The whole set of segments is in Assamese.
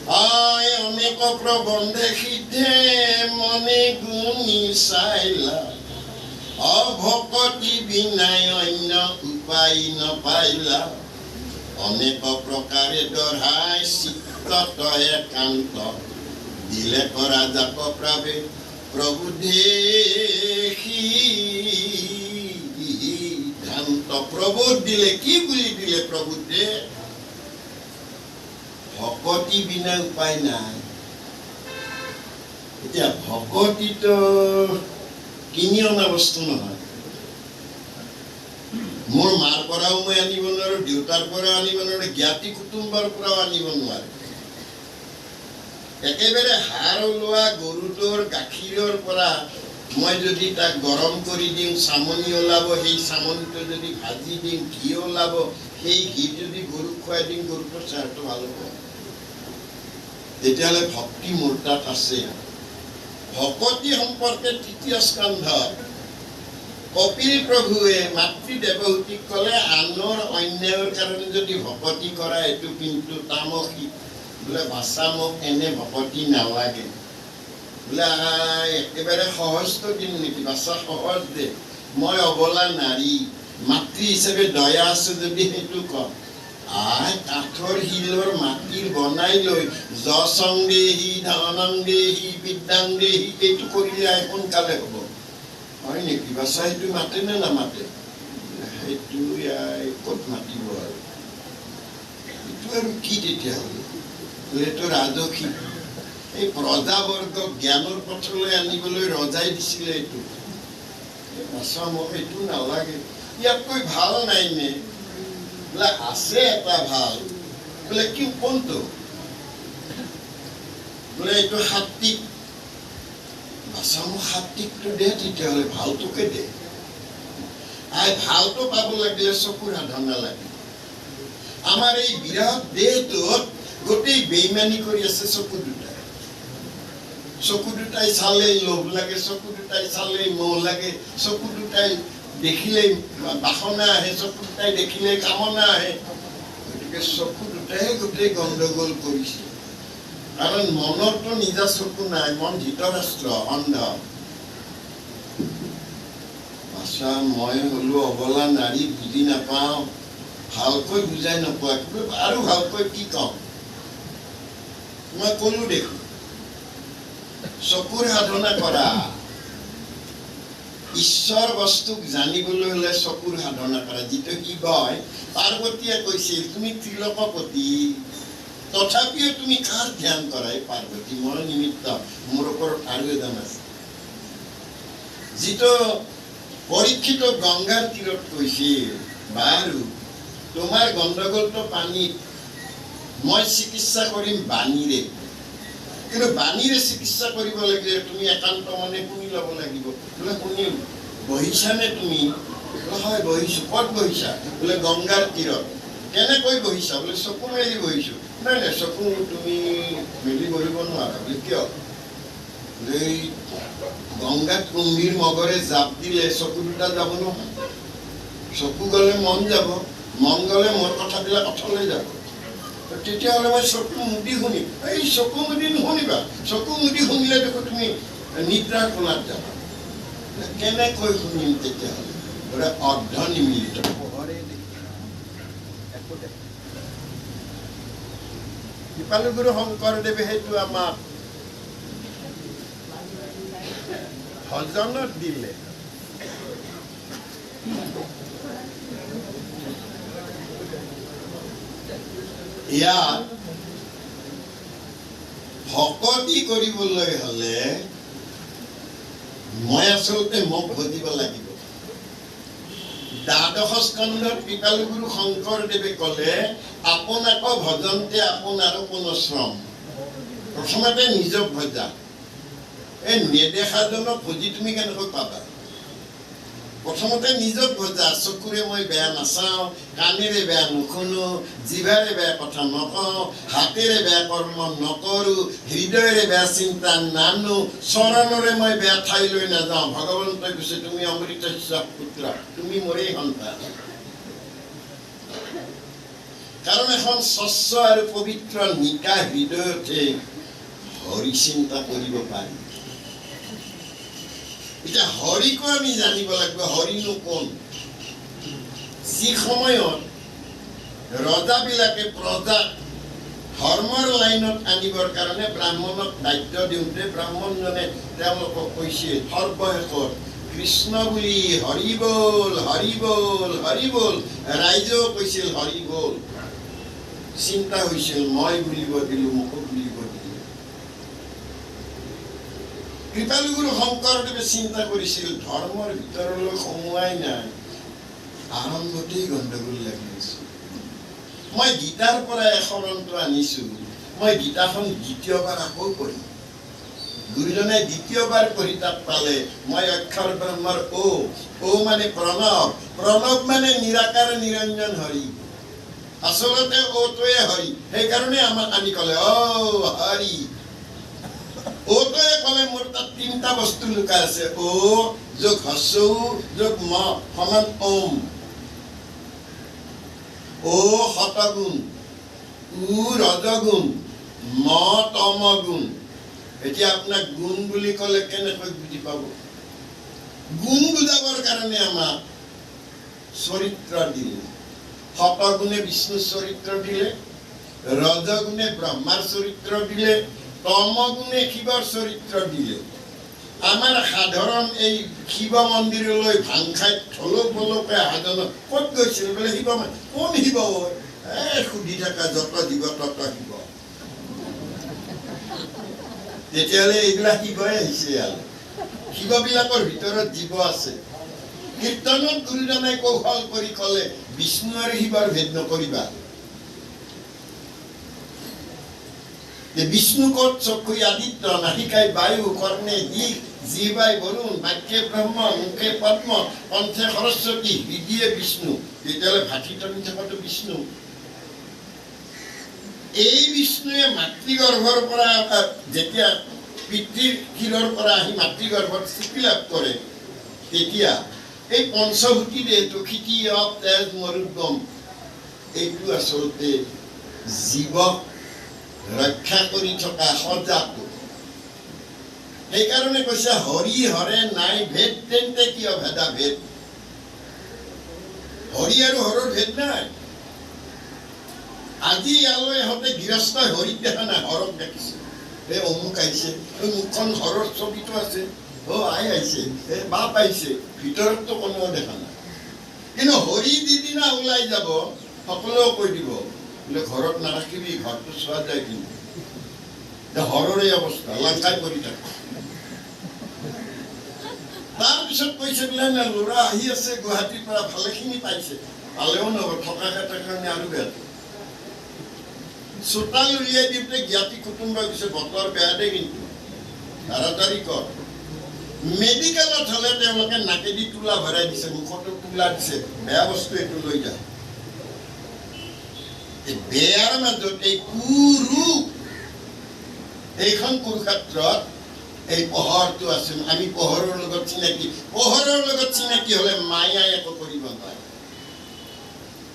আয় অনেক প্রবন্ধে সিদ্ধে মনে গুণী চাইলা অভকতি বিনাই অন্য উপায় নপাইলা অনেক প্রকারে দঢ়াই চিত্ত একান্ত দিলে কৰা যাক প্ৰাৱে প্ৰভু দেখি সিদ্ধান্ত প্ৰভু দিলে কি বুলি দিলে প্ৰভু দে ভকতি বিনা উপায় নাই। এতিয়া ভকতিটো কিনি অনা বস্তু নহয়। মোৰ মাৰ পৰাও মই আনিব নোৱাৰো, দেউতাৰ পৰাও আনিব নোৱাৰো, জ্ঞাতি কুটুম্বৰ পৰাও আনিব নোৱাৰো। একেবাৰে হাড় ওলোৱা গৰুটোৰ গাখীৰৰ পৰা মই যদি তাক গৰম কৰি দিওঁ, চামনি ওলাব, সেই চামনিটো যদি ভাজি দিওঁ, ঘি ওলাব, সেই ঘি যদি গৰুক খুৱাই দিওঁ, গৰুটোৰ চেহেৰাটো ভাল হ'ব। তেতিয়াহ'লে ভক্তি মোৰ তাত আছে। ভকতি সম্পৰ্কে তৃতীয় স্কন্ধত কপিল প্ৰভুৱে মাতৃ দেৱহূতিক ক'লে, আনৰ অন্যায়ৰ কাৰণে যদি ভকতি কৰা এইটো কিন্তু তামসিক। বোলে বাছা মোক এনে ভকতি নালাগে, বোলে একেবাৰে সহজটো দিম নেকি? বাছা সহজ দে, মই অবলা নাৰী, মাতৃ হিচাপে দয়া আছে যদি সেইটো কম। কাঠৰ শিলৰ মাটিৰ বনাই লৈ যশং দেহি ধনং দেহি বিদ্যাং দেহি এইটো কৰিলে সোনকালে হ'ব, হয় নেকি? বাছা সেইটো মাতে নে নামাতে? সেইটো ক'ত মাতিব আৰু? এইটো আৰু কি তেতিয়াহ'লে? এইটো ৰাজসিক। এই প্ৰজাবৰ্গক জ্ঞানৰ পথলৈ আনিবলৈ ৰজাই দিছিলে এইটো। বাছা মোক এইটো নালাগে, ইয়াতকৈ ভাল নাই নে? বোলে আছে এটা ভাল। বোলে কি কোনটো? বোলে এইটো সাত্বিক। বাছা মোক সাত্বিকটো দে, তেতিয়াহ'লে ভালটোকে দে। ভালটো পাব লাগিলে চকুৰ সাধনা লাগিব। আমাৰ এই বিৰাট দেহটোত গোটেই বেইমানি কৰি আছে চকু দুটাই। চকু দুটাই চালেই লোভ লাগে, চকু দুটাই চালেই মোহ লাগে, চকু দুটাই দেখিলেই বাসনা আহে, চকু দুটাই দেখিলেই কামনা আহে। গতিকে চকু দুটাই গোটেই গণ্ডগোল কৰিছে। কাৰণ মনৰতো নিজা চকু নাই, মন ধৃতৰাষ্ট্ৰ, অন্ধ। আচ্ছা, মই হলো অবলা নাৰী, বুজি নাপাওঁ, ভালকৈ বুজাই নোপোৱা, আৰু ভালকৈ কি কওঁ? মই কলো দেখোন, চকুৰ সাধনা কৰা। ঈশ্বৰ বস্তুক জানিবলৈ হলে চকুৰ সাধনা কৰা। যিটো কি কয়, পাৰ্বতীয়ে কৈছিল তুমি ত্ৰিলোকপতি, তথাপিও তুমি কাৰ ধ্যান কৰা? পাৰ্বতী মই নিমিত্ত, মোৰ ওপৰত আৰু এজন আছে। যিটো পৰীক্ষিত গংগাৰ তীৰত কৈছিল, বাৰু তোমাৰ গণ্ডগোলটো পানীত, মই চিকিৎসা কৰিম বাণীৰে। কিন্তু বাণীৰে চিকিৎসা কৰিব লাগিলে তুমি একান্ত মনে শুনি ল'ব লাগিব। বোলে শুনি বহিছানে তুমি? হয় বহিছো। ক'ত বহিছা? বোলে গংগাৰ তীৰত। কেনেকৈ বহিছা? বোলে চকু মেলি বহিছো। নাই নাই, চকু তুমি মেলি বহিব নোৱাৰা। বোলে কিয়? বোলে গংগাত কুম্ভীৰ মগৰে জাপ দিলে চকু দুটা যাব নহয়। চকু গ'লে মন যাব, মন গ'লে মোৰ কথাবিলাক অথলে যাব। তেতিয়াহ'লে মই চকু মুদি শুনিম। এই চকু মুদি নুশুনিবা, চকু মুদি শুনিলে দেখো তুমি নিদ্ৰাৰ কোণাত যাবা। কেনেকৈ শুনিম তেতিয়াহ'লে? বোলে অৰ্ধ নিমিলিত পোহৰে কৃপালু গুৰু শংকৰদেৱে সেইটো আমাক ভজনত দিলে। ইয়াত ভকতি কৰিবলৈ হলে মই আচলতে মোক ভজিব লাগিব। দ্বাদশ স্কন্ধত কৃপালু গুৰু শংকৰদেৱে ক'লে, আপোনাকো ভজন্তে আপোনাৰো কোনো শ্ৰম। প্ৰথমতে নিজক ভজা। এই নেদেখাজনক ভজি তুমি কেনেকৈ পাবা? প্ৰথমতে নিজক ভজা। চকুৰে মই বেয়া নাচাওঁ, কাণেৰে বেয়া নুশুনো, জিভাৰে বেয়া কথা নকওঁ, হাতেৰে বেয়া কৰ্ম নকৰোঁ, হৃদয়েৰে বেয়া চিন্তা নানো, চৰণৰে মই বেয়া ঠাইলৈ নাযাওঁ। ভগৱন্তই কৈছে তুমি অমৃত পুত্ৰ, তুমি মোৰেই সন্তান। কাৰণ এখন স্বচ্ছ আৰু পবিত্ৰ নিকা হৃদয়তে হৰি চিন্তা কৰিব পাৰি। এতিয়া হৰিকো আমি জানিব লাগিব, হৰিনো কোন। যি সময়ত ৰজাবিলাকে প্ৰজা ধৰ্মৰ লাইনত আনিবৰ কাৰণে ব্ৰাহ্মণক দায়িত্ব দিওঁতে ব্ৰাহ্মণজনে তেওঁলোকক কৈছিল সৰ্বশেষত কৃষ্ণ বুলি হৰি বল, হৰি বল, হৰি বল। ৰাইজেও কৈছিল হৰি বল। চিন্তা হৈছিল মই বুলিব দিলো, মোকো বুলিব দিলো। কৃপালু গুৰু শংকৰদেৱে চিন্তা কৰিছিল ধৰ্মৰ ভিতৰলৈ সোমোৱাই নাই, আৰম্ভতেই গণ্ডগোল লাগি আছে। মই গীতাৰ পৰা এশৰণটো আনিছো, মই গীতাখন দ্বিতীয়বাৰ আকৌ পঢ়িম। গুৰুজনে দ্বিতীয়বাৰ পঢ়ি তাত পালে মই অক্ষৰ ব্ৰহ্মৰ ও মানে প্ৰণৱ, প্ৰণৱ মানে নিৰাকাৰ নিৰঞ্জন হৰি। আচলতে ওটোৱে হৰি, সেইকাৰণে আমাক আনি কলে হৰি। ওটোৱে কলে মোৰ তাত তিনিটা বস্তু লুকাই আছে, ও যোগ হস্যৌ যোগ ম সমান ওম। ও শতগুণ, উ ৰজগুণ, ম তমগুণ। এতিয়া আপোনাক গুণ বুলি কলে কেনেকৈ বুজি পাব? গুণ বুজাবৰ কাৰণে আমাক চৰিত্ৰ দিলে। শতগুণে বিষ্ণুৰ চৰিত্ৰ দিলে, ৰজগুণে ব্ৰহ্মাৰ চৰিত্ৰ দিলে, তমগুণে শিৱৰ চৰিত্ৰ দিলে। আমাৰ সাধাৰণ এই শিৱ মন্দিৰলৈ ভাং খাই থলক বলকে আহাজন ক'ত গৈছিল বোলে শিৱ কোন শিৱ সুধি থকা যত জীৱ তত শিৱ। তেতিয়াহ'লে এইবিলাক শিৱই আহিছে। আৰু শিৱবিলাকৰ ভিতৰত জীৱ আছে। কীৰ্তনত গুৰুজনাই কৌশল কৰি কলে বিষ্ণু আৰু শিৱৰ ভেদ নকৰিবা। বিষ্ণু ক'ত? চক্ষুই আদিত্য, নাসিকাই বায়ু, কৰ্ণে দিক, জিহ্বাই বৰুণ, বাক্যে ব্ৰহ্ম, মুখে পদ্ম, কণ্ঠে সৰস্বতী, হৃদয়ে বিষ্ণু। তেতিয়াহ'লে ভাতৃ টনি থকাটো বিষ্ণু। এই বিষ্ণুৱে মাতৃগৰ্ভৰ পৰা যেতিয়া পিতৃৰ ক্ষীৰৰ পৰা আহি মাতৃগৰ্ভত স্থিতি লাভ কৰে, তেতিয়া এই পঞ্চভূতি দেহটো ক্ষিতি অপ তেজ মৰুদ্গম, এইটো আচলতে জীৱক ৰক্ষা কৰি থকা সজাটো। সেইকাৰণে কৈছে হৰি হৰে নাই ভেদ, তেন্তে কিয় ভেদা ভেদ? হৰি আৰু হৰৰ ভেদ নাই। আজি ইয়ালৈ আহোঁতে গৃহস্থই হৰিক দেখা নাই, হৰক দেখিছে। এই অমুক আহিছে, এই মুখখন হৰৰ ছবিটো আছে, আই আহিছে, এই বাপ আহিছে, ভিতৰততো কোনেও দেখা নাই। কিন্তু হৰি যিদিনা ওলাই যাব সকলোৱে কৈ দিব বোলে ঘৰত নাৰাখিবি, ঘৰটো চোৱা যায়। কিন্তু হৰৰে অৱস্থা, লংকাই কৰি থাকে। তাৰপিছত কৈছে বোলে না ল'ৰা আহি আছে গুৱাহাটীৰ পৰা, ভালেখিনি পাইছে, পালেও নহব, থকাকে কাৰণে আৰু বেয়া। চোতাল উলিয়াই দিওঁতে জ্ঞাতি কুটুম্ব কৈছে বতৰ বেয়া দে, কিন্তু তাড়াতাড়ি কৰ। মেডিকেলত হলে তেওঁলোকে নাকেদি তোলা ভৰাই দিছে, মুখতো তোলা দিছে, বেয়া বস্তু এইটো লৈ যায়। বেয়াৰ মাজত এই কুৰূপ, এইখন কুৰুক্ষেত্ৰত এই পোহৰটো আছে। আমি পোহৰৰ লগত চিনাকি, পোহৰৰ লগত চিনাকি হলে মায়াই একো কৰিব নোৱাৰে।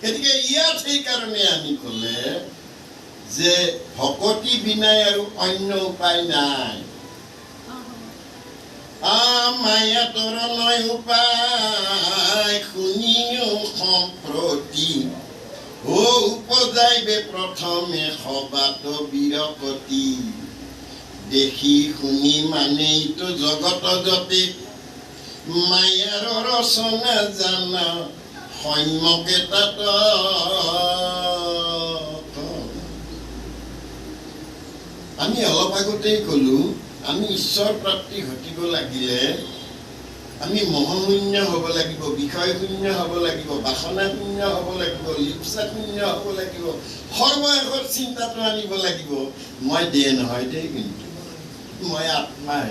গতিকে ইয়াত সেইকাৰণে আমি কলে যে ভকতি বিনাই আৰু অন্য উপায় নাই। মায়া তৰ নয় উপায়, শুনিও সম্প্ৰতি উপজাইবে প্ৰথমে সবাত বিৰকতি। দেখি শুনি মানেইতো জগত যতে, মায়াৰ ৰচনা জানা সম্যকে তাত। আমি অলপ আগতেই কলো আমি ঈশ্বৰ প্ৰাপ্তি ঘটিব লাগিলে আমি মোহশূন্য হ'ব লাগিব, বিষয় শূন্য হ'ব লাগিব, বাসনা শূন্য হ'ব লাগিব, লিপ্সা শূন্য হ'ব লাগিব, সৰ্বশেষৰ চিন্তাটো আনিব লাগিব মই দেহ নহয় দেই, কিন্তু মই আত্মাই।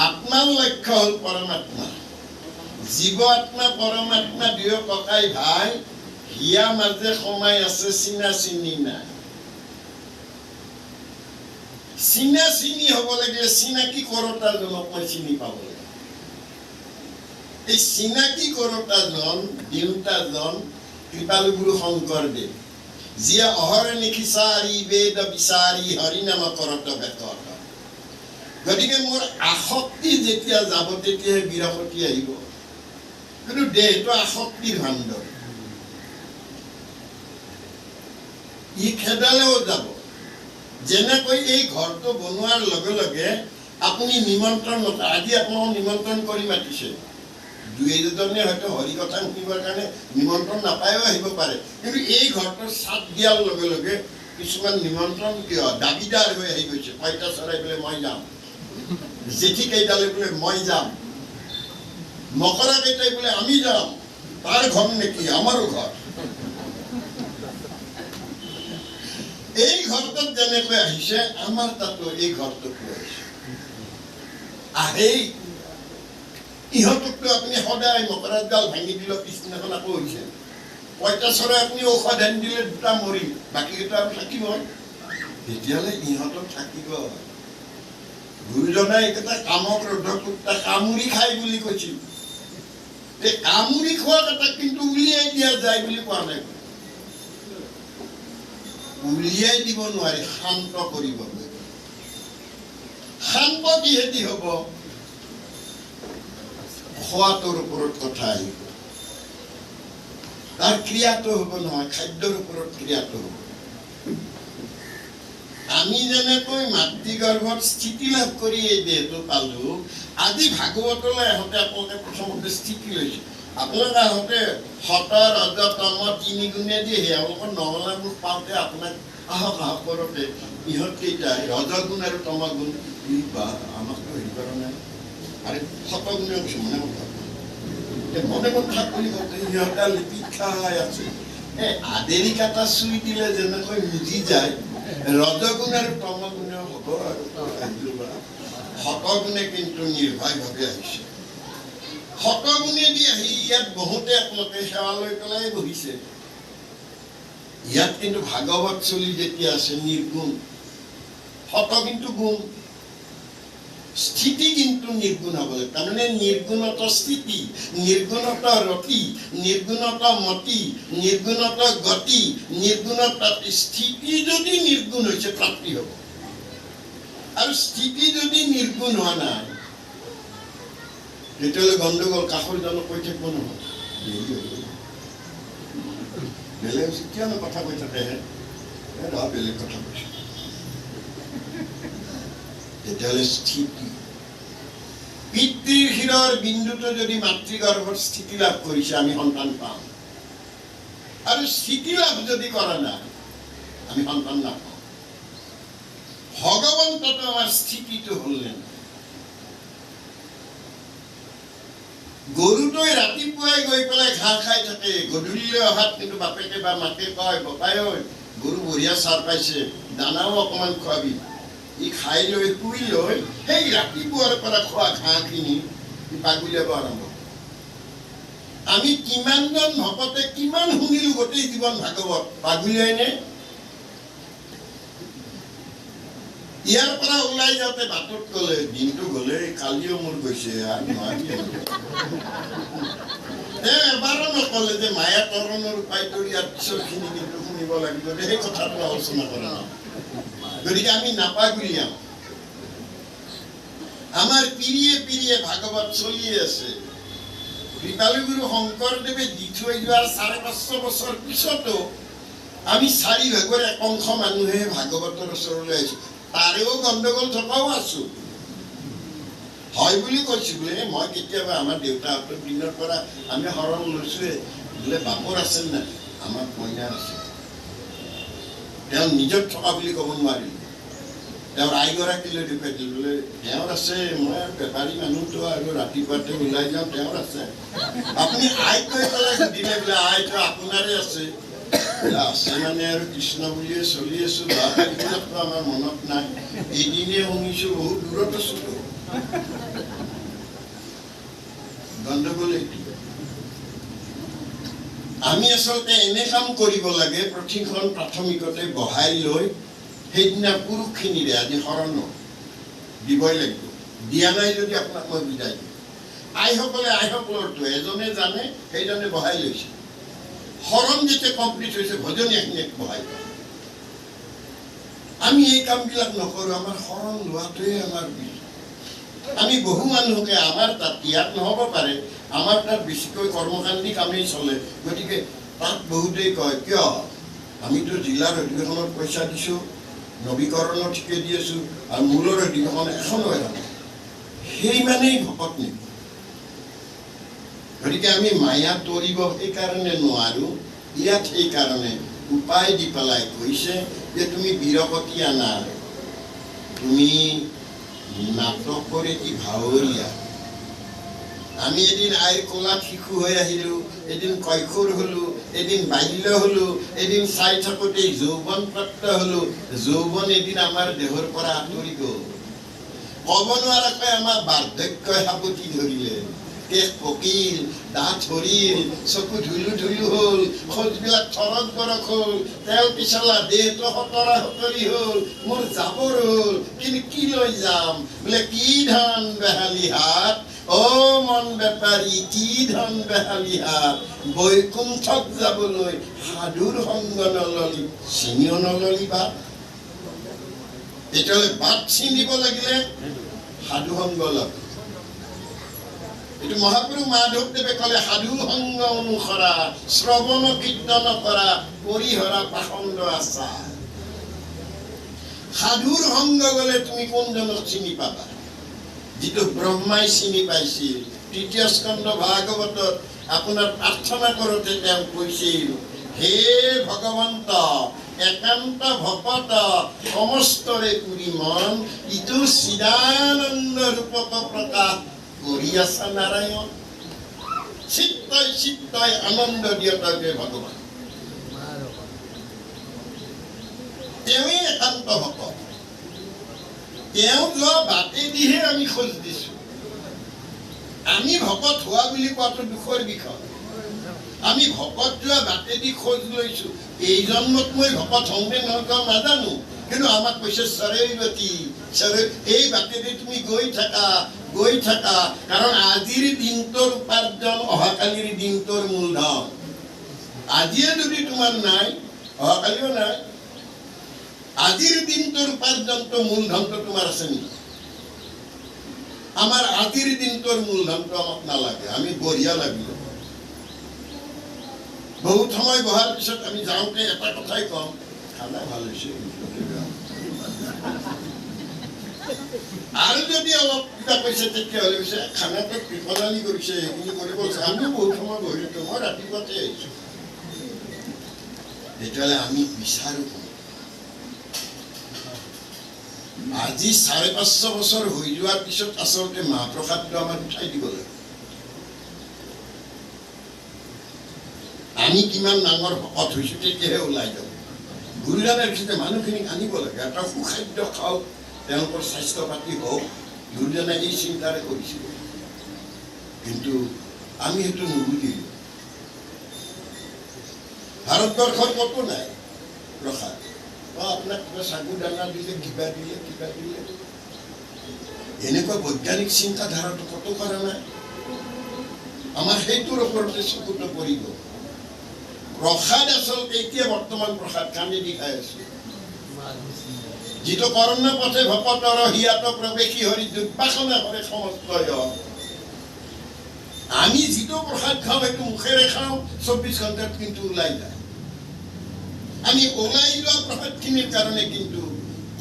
আত্মাৰ লক্ষ্য হ'ল পৰমাত্মা। জীৱ আত্মা পৰমাত্মা দুয়ো ককাই ভাই, হিয়া মাজে সোমাই আছে, চিনা চিনি নাই। চিনা চিনি হ'ব লাগিলে চিনাকি কৰোতাজনক মই চিনি পাব লাগিব। এই চিনাকি কৰোতাজন দেউতাজন কৃপালু গুৰু শংকৰদেৱ। যিয়ে অহৰে নিখিচাৰি বেদ বিচাৰি হৰিনাম কৰত বেকত। গতিকে মোৰ আসক্তি যেতিয়া যাব তেতিয়াহে বিৰক্তি আহিব। কিন্তু দেহটো আসক্তিৰ ভাণ্ডৰ, ই খেদালেও যাব। যেনেকৈ এই ঘৰটো বনোৱাৰ লগে লগে আপুনি নিমন্ত্ৰণ নকৰে, আজি আপোনাক নিমন্ত্ৰণ কৰি মাতিছে, দুই এজনে হয়তো হৰি কথা শুনিবৰ কাৰণে নিমন্ত্ৰণ নাপায়ো আহিব পাৰে, কিন্তু এই ঘৰটোৰ চাপ দিয়াৰ লগে লগে কিছুমান নিমন্ত্ৰণ কিয় দাবীদাৰ হৈ আহি গৈছে। পঁইতা চৰাই বোলে মই যাম, জেঠি কেইটালে বোলে মই যাম, মকৰা কেইটাই বোলে আমি যাম, তাৰ ঘৰ নেকি আমাৰো ঘৰ। এই ঘৰটোত যেনেকৈ আহিছে আমাৰ তাতো এই ঘৰটোত আহিছে। আহেই ইহঁতকতো আপুনি সদায় মকৰাৰ জাল ভাঙি দিলে পিছদিনাখন আকৌ হৈছে। পঁইতা চৰাই আপুনি ঔষধ আনি দিলে দুটা মৰিল, বাকীকেইটা আৰু থাকিব। তেতিয়াহ'লে ইহঁতক থাকিব। গুৰুজনাই এইকেইটা কামক ৰোধক কামুৰি খাই বুলি কৈছিল। এই কামুৰি খোৱা কেইটাক কিন্তু উলিয়াই দিয়া যায় বুলি কোৱা নাই। উলিয়াই দিব নোৱাৰি, শান্ত কৰিব লাগিব। শান্ত কিহেদি হ'ব? খোৱাটোৰ ওপৰত কথা আহিব, তাৰ ক্ৰিয়াটো হ'ব নহয়, খাদ্যৰ ওপৰত ক্ৰিয়াটো হ'ব। আমি যেনেকৈ মাতৃগৰ্ভত স্থিতি লাভ কৰি এই দেহটো পালো, আজি ভাগৱতলৈ আহোঁতে আপোনালোকে প্ৰথমতে স্থিতি লৈছে। আপোনালোকে আহোঁতে সত ৰজ তম তিনি গুণে দিয়ে আপোনালোকৰ নমলা মুখ পাওঁতে আপোনাক আহক আহক কৰোঁতে ইহঁত কেইটাই ৰজগুণ আৰু তমগুণ বা আমাকতো হেৰি কৰা নাই, আৰু শতগুণে কৈছে মনে মনে কথা বুলি কওঁতে সিহঁতে লিপিত খাই আছে। এই আদেৰি কাটা চুই দিলে যেনেকৈ মুজি যায়, ৰজগুণ আৰু তমগুণে হ'ব আৰু শতগুণে কিন্তু নিৰ্ভয়ভাৱে আহিছে। শতগুণেদি আহি ইয়াত বহুতে আপোনালোকে সেৱা লৈ পেলাই বহিছে। ইয়াত কিন্তু ভাগৱত চলি যেতিয়া আছে নিৰ্গুণ, শত কিন্তু গুণ, স্থিতি কিন্তু নিৰ্গুণ হ'ব লাগে। তাৰমানে নিৰ্গুণত স্থিতি, নিৰ্গুণত ৰতি, নিৰ্গুণত মতি, নিৰ্গুণত গতি, নিৰ্গুণত স্থিতি যদি নিৰ্গুণ হৈছে প্ৰাপ্তি হ'ব। আৰু স্থিতি যদি নিৰ্গুণ হোৱা নাই তেতিয়াহ'লে গণ্ডগোল। কাষৰ জানক কৈ থাকিব নহয়, বেলেগ কিয়নো কথা কৈ থাকে, বেলেগ কথা কৈছে। তেতিয়াহ'লে স্থিতি, পিতৃৰ শিৰৰ বিন্দুটো যদি মাতৃগৰ্ভত স্থিতি লাভ কৰিছে আমি সন্তান পাম, আৰু স্থিতি লাভ যদি কৰা নাই আমি সন্তান নাপাওঁ। ভগৱন্ততো আমাৰ স্থিতিটো হ'ল নে নাই? গৰুটোৱে ৰাতিপুৱাই গৈ পেলাই ঘাঁহ খাই থাকে, গধূলিলৈ অহাত কিন্তু বাপেকে বা মাকে কয়, বপাই ঐ গৰু বঢ়িয়া চাৰ পাইছে, দানাও অকণমান খোৱাবি। ই খাই লৈ শুই লৈ সেই ৰাতিপুৱাৰ পৰা খোৱা ঘাঁহখিনি পাগুলিয়াব আৰম্ভ। আমি কিমানজন ভকতে কিমান শুনিলো গোটেই জীৱন ভাগৱত, পাগুলিয়াই নে? ইয়াৰ পৰা ওলাই যাওঁতে বাটত গ'লে দিনটো গ'লে কালিও মোৰ গৈছে এবাৰো নক'লে যে মায়া তৰণৰ উপায়টো ইয়াৰ পিছৰখিনি কিন্তু শুনিব লাগিব, সেই কথাটো আলোচনা কৰা নাই। গতিকে আমি নাপাগুলিয়াম। আমাৰ পিৰিয়ে পিৰিয়ে ভাগৱত চলিয়ে আছে। কৃপালু গুৰু শংকৰদেৱে দি থৈ যোৱাৰ ৫৫০ বছৰ পিছতো আমি ৪ ভাগৰ এক অংশ মানুহে ভাগৱতৰ ওচৰলৈ আহিছো। তাৰেও গণ্ডগোল থকাও আছো, হয় বুলি কৈছো বোলে। মই কেতিয়াবা আমাৰ দেউতাহঁতৰ দিনৰ পৰা আমি শৰণ লৈছোৱে, বোলে বাপৰ আছে নাই? আমাৰ কইনাৰ আছে। তেওঁ নিজত থকা বুলি ক'ব নোৱাৰিলো, তেওঁৰ আইগৰাকীলৈ দেখুৱাই দিলো, বোলে তেওঁৰ আছে। মই আৰু বেপাৰী মানুহতো আৰু ৰাতিপুৱাতে ওলাই যাওঁ, তেওঁৰ আছে। আপুনি আইক কৈ পেলাই সুধিলে বোলে আইটো আপোনাৰে আছে। আছে মানে আৰু কৃষ্ণ বুলিয়ে চলি আছো, বাৰটো আমাৰ মনত নাই। এদিনে শুনিছো, বহুত দূৰত আছো। গণ্ডগোল এইটো। আমি আচলতে এনে কাম কৰিব লাগে, প্ৰতিখন প্ৰাথমিকতে বহাই লৈ সেইদিনা পুৰুষখিনিৰে আজি শৰণ দিবই লাগিব। দিয়া নাই যদি আপোনাক মই বিদায় দিম। আইসকলে আইসকলৰটো এজনে জানে, সেইজনে বহাই লৈছে। হৰণ যেতিয়া কমপ্লিট হৈছে ভজনীয়াখিনিক বহাই পাওঁ। আমি এই কামবিলাক নকৰোঁ, আমাৰ শৰণ লোৱাটোৱে আমাৰ বিল। আমি বহু মানুহকে আমাৰ তাত ইয়াত নহ'ব পাৰে, আমাৰ তাত বেছিকৈ কৰ্মকাণ্ডী কামেই চলে, গতিকে তাত বহুতেই কয় কিয় আমিতো জিলাৰ অধিৱেশনত পইচা দিছোঁ, নৱীকৰণৰ ঠিকে দি আছোঁ, আৰু মূলৰ অধিৱেশন এখনো এখন সেইমানেই ভকত নেকি? গতিকে আমি মায়া তৰিব সেইকাৰণে নোৱাৰোঁ। ইয়াত সেইকাৰণে উপায় দি পেলাই কৈছে যে তুমি বীৰপতি আনা, তুমি নাটকৰ এটি ভাৱৰীয়া। আমি এদিন আইৰ কোলাত শিশু হৈ আহিলোঁ, এদিন কৈশোৰ হ'লোঁ, এদিন বাল্য হ'লোঁ, এদিন চাই থাকোঁতে যৌৱন প্ৰাপ্ত হ'লোঁ, যৌৱন এদিন আমাৰ দেহৰ পৰা আঁতৰি গ'ল। ক'ব নোৱাৰাকৈ আমাৰ বাৰ্ধক্যই সাৱটি ধৰিলে, কেশ পকিল, দাঁত সৰিল, চকু ধুলু ধুলু হ'ল, খোজবিলাক থৰক বৰক হ'ল, তেল পিছলা দেহটো সতৰা সতৰি হ'ল, মোৰ যাবৰ হ'ল, কিন্তু কি লৈ যাম? বোলে কি ধন বেহালি হাত, অ' মন বেপাৰী কি ধন বেহালি হাত, বৈকুণ্ঠত যাবলৈ সাধুৰ সংগ নললি, চিনিও নললি বাট। তেতিয়াহ'লে বাট চিনিব লাগিলে সাধু সংগ লগ। এইটো মহাপুৰুষ মাধৱদেৱে ক'লে সাধু সংগ অনুসৰা, শ্ৰৱণ কীৰ্তন কৰা, পৰিহৰা পাখণ্ড আচাৰ। সাধুৰ সংগ গ'লে তুমি কোনজনক চিনি পাবা? যিটো ব্ৰহ্মাই চিনি পাইছিল। তৃতীয় স্কন্ধ ভাগৱতত আপোনাৰ প্ৰাৰ্থনা কৰোঁতে তেওঁ কৈছিল, হে ভগৱন্ত একান্ত ভকত সমস্তৰে পুৰি মন, ইটো চিদানন্দ ৰূপক প্ৰকাশ কৰি আছা নাৰায়ণ। চিত্তই চিত্তই আনন্দ দিয়তাকে ভগৱান, তেওঁৱেই একান্ত ভকত। তেওঁ যোৱা বাটেদিহে আমি খোজ দিছোঁ। আমি ভকত হোৱা বুলি কোৱাটো দুখৰ বিষয়। আমি ভকত যোৱা বাটেদি খোজ লৈছোঁ। এই জন্মত মই ভকত হওঁ নে নহওঁ নাজানো, কিন্তু আমাক কৈছে চৰৈৱতী, এই বাটেদি তুমি গৈ থাকা, গৈ থাকা, কাৰণ আজিৰ দিনটোৰ উপাৰ্জন অহাকালিৰ দিনটোৰ মূলধন। আজিয়ে যদি তোমাৰ নাই, অহাকালিও নাই। আজিৰ দিনটোৰ উপাৰ্জনটো মূলধনটো তোমাৰ আছে নেকি? আমাৰ আজিৰ দিনটোৰ মূলধনটো আমাক নালাগে, আমি বঢ়িয়া লাগিব। বহুত সময় বহাৰ পিছত আমি যাওঁতে এটা কথাই কম, খানা ভাল হৈছে, আৰু যদি অলপ কিবা কৈছে তেতিয়াহ'লে কৈছে খানাটো প্ৰণালী কৰিছে, সেইখিনি কৰিব কৈছে। আমিও বহুত সময় বহিলোঁ, মই ৰাতিপুৱাতে আহিছোঁ। তেতিয়াহ'লে আমি বিচাৰোঁ আজি 550 বছৰ হৈ যোৱাৰ পিছত আচলতে মহাপ্ৰসাদটো আমাক উঠাই দিব লাগে। আমি কিমান ডাঙৰ ভকত হৈছোঁ তেতিয়াহে ওলাই যাওঁ। গুৰুজনাই কৈছে মানুহখিনিক আনিব লাগে, এটা সুখাদ্য খাওক, তেওঁলোকৰ স্বাস্থ্য পাতি হওক। গুৰুজনাই এই চিন্তাৰে কৰিছিল, কিন্তু আমি সেইটো নুবুজিলোঁ। ভাৰতবৰ্ষৰ ক'তো নাই প্ৰসাদ। আপোনাক কিবা চাগু দানা দিলে, কিবা দিলে, কিবা দিলে, এনেকুৱা বৈজ্ঞানিক চিন্তাধাৰাটো ক'তো কৰা নাই। আমাৰ সেইটোৰ ওপৰতে চকুটো পৰিব। প্ৰসাদ আচলতে এতিয়া বৰ্তমান প্ৰসাদ কাণেদি খাই আছো, যিটো কৰ্ণ পথে ভকতৰ হিয়াত প্ৰৱেশী হৰি দুৰ্বাসনা কৰে সমস্ত। আমি যিটো প্ৰসাদ খাওঁ সেইটো মুখেৰে খাওঁ, 24 ঘণ্টাত কিন্তু ওলাই যায়। আমি ওলাই যোৱা প্ৰসাদখিনিৰ কাৰণে কিন্তু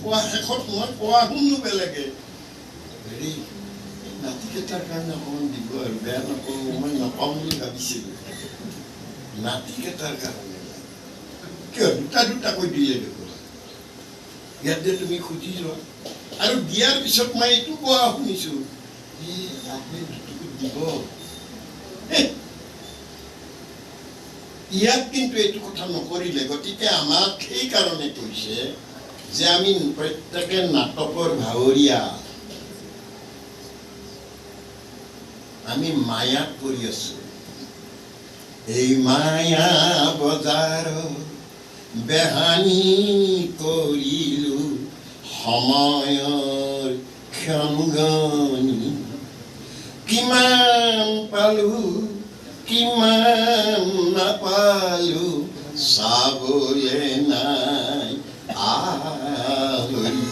কোৱা শেষত মই কোৱা শুনো বেলেগে, হেৰি নাতিকেইটাৰ কাৰণে অকণমান দিব আৰু বেয়া নকৰোঁ, মই নকওঁ বুলি ভাবিছিলোঁ। নাতিকেইটাৰ কাৰণে কিয় দুটা দুটাকৈ দিলে দেখোন, ইয়াতে তুমি খুজি যোৱা। আৰু দিয়াৰ পিছত মই এইটো কোৱা শুনিছোঁ, দিব। ইয়াত কিন্তু এইটো কথা নকৰিলে। গতিকে আমাক সেইকাৰণে কৈছে যে আমি প্ৰত্যেকে নাটকৰ ভাৱৰীয়া, আমি মায়াত পৰি আছো। এই মায়া বজাৰ বেহানি কৰিলো, সময়ৰ ক্ষণ গণি কিমান পালো কিমান নাপালো চাবলে নাই আহৰি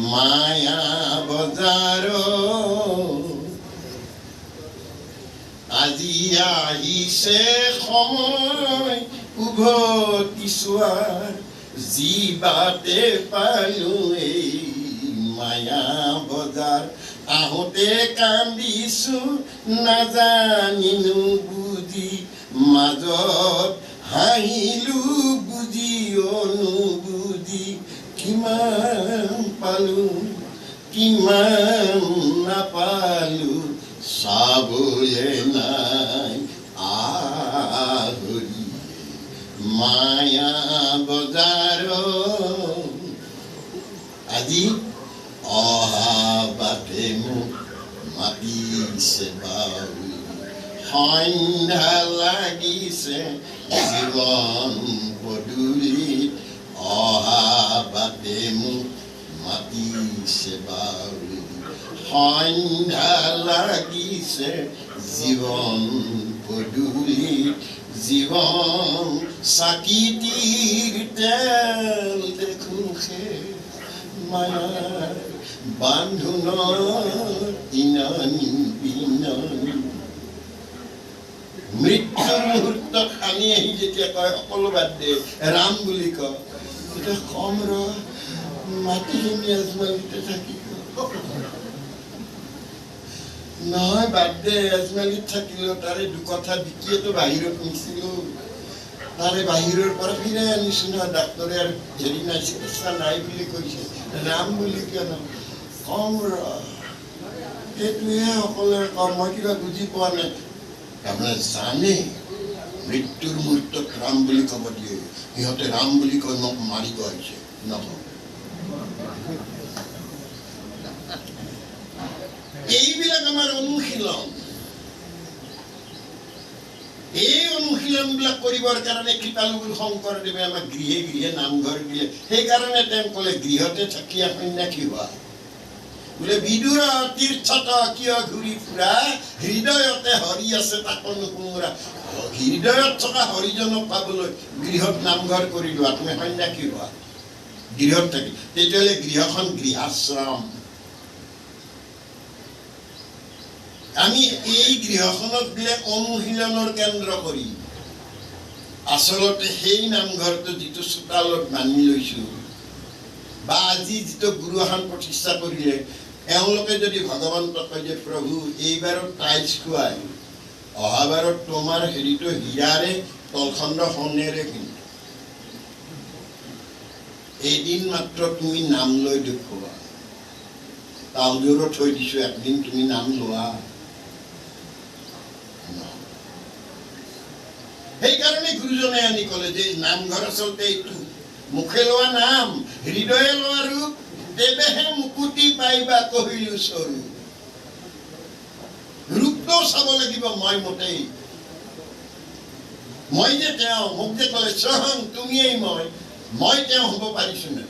মায়া বজাৰ আজি আহিছে সময় উভতি চোৱাৰ যি বাটে পালো এই মায়া বজাৰ আহোঁতে কান্দিছো নাজানিনো বুজি মাজত হাঁহিলো বুজি অনুবুজি কিমান পালো কিমান নাপালো চাবলে নাই আহৰি মায়া বজাৰ আজি অহা বাটে মোক মাতিছে বাউল সন্ধ্যা লাগিছে জীৱন পদূলিত অহা বাটে মোক মাতিছে বাউল সন্ধ্যা লাগিছে জীৱন পদূলিত জীৱন চাকিটিৰ তেল দেখোঁ মায়াৰ বান্ধোনৰ ইনানি বিনানি মৃত্যুৰ মুহূৰ্তত আমি আহি যেতিয়া কয় সকলো বাদ দে ৰাম বুলি কয় তেতিয়া কম ৰ মাটিখিনি আজমালিতে থাকিব নহয় বাদ দে আজমালিত থাকিলেও তাৰে দুকথা বিকিয়েতো বাহিৰত নিছিলো তাৰে বাহিৰৰ পৰা ফিৰাই আনিছো ন ডাক্তৰে আৰু হেৰি নাই চিকিৎসা নাই বুলি কৈছে ৰাম বুলি কিয় কম ৰ সেইটোহে সকলোৰে কম মই কিবা বুজি পোৱা নাই তাৰমানে জানে মৃত্যুৰ মুহূৰ্তত ৰাম বুলি ক'ব দিয়ে সিহঁতে ৰাম বুলি কৈ মোক মাৰিব আহিছে নকওঁ এইবিলাক আমাৰ অনুশীলন এই অনুশীলনবিলাক কৰিবৰ কাৰণে কৃপালুগুৰু শংকৰদেৱে আমাক গৃহে গৃহে নামঘৰ দিলে সেইকাৰণে তেওঁ ক'লে গৃহতে থাকি সন্যাসী হোৱা বোলে বিদুৰ তীৰ্থত কিয় ঘূৰি ফুৰা হৃদয়তে হৰি আছে তাক নুশুমৰা হৃদয়ত থকা হৰিজনক পাবলৈ গৃহত নামঘৰ কৰি লোৱা তুমি সন্যাসী হোৱা গৃহত থাকি তেতিয়াহ'লে গৃহখন গৃহাশ্ৰম আমি এই গৃহখনক দিলে অনুশীলনৰ কেন্দ্ৰ কৰি আচলতে সেই নামঘৰটো যিটো চোতালত বান্ধি লৈছো বা আজি যিটো গুৰুহান প্ৰতিষ্ঠা কৰিলে এওঁলোকে যদি ভগৱন্তক কয় যে প্ৰভু এইবাৰত টাইলছ খুৱাই অহাবাৰত তোমাৰ হেৰিটো হীৰাৰে তলখণ্ড সোণেৰে কিন্তু এদিন মাত্ৰ তুমি নাম লৈ দেখুওৱা তাওজোৰত থৈ দিছো একদিন তুমি নাম লোৱা সেইকাৰণে গুৰুজনে আনি ক'লে যে নামঘৰ আচলতে এইটো মুখে লোৱা নাম হৃদয়ে লোৱা ৰূপ দেৱেহে মুকুতি পাইবা কহিলো স্বৰূপ ৰূপটো চাব লাগিব মই মোটেই মই যে তেওঁ মোক যে ক'লে স্বয়ং তুমিয়েই মই তেওঁ হ'ব পাৰিছো নে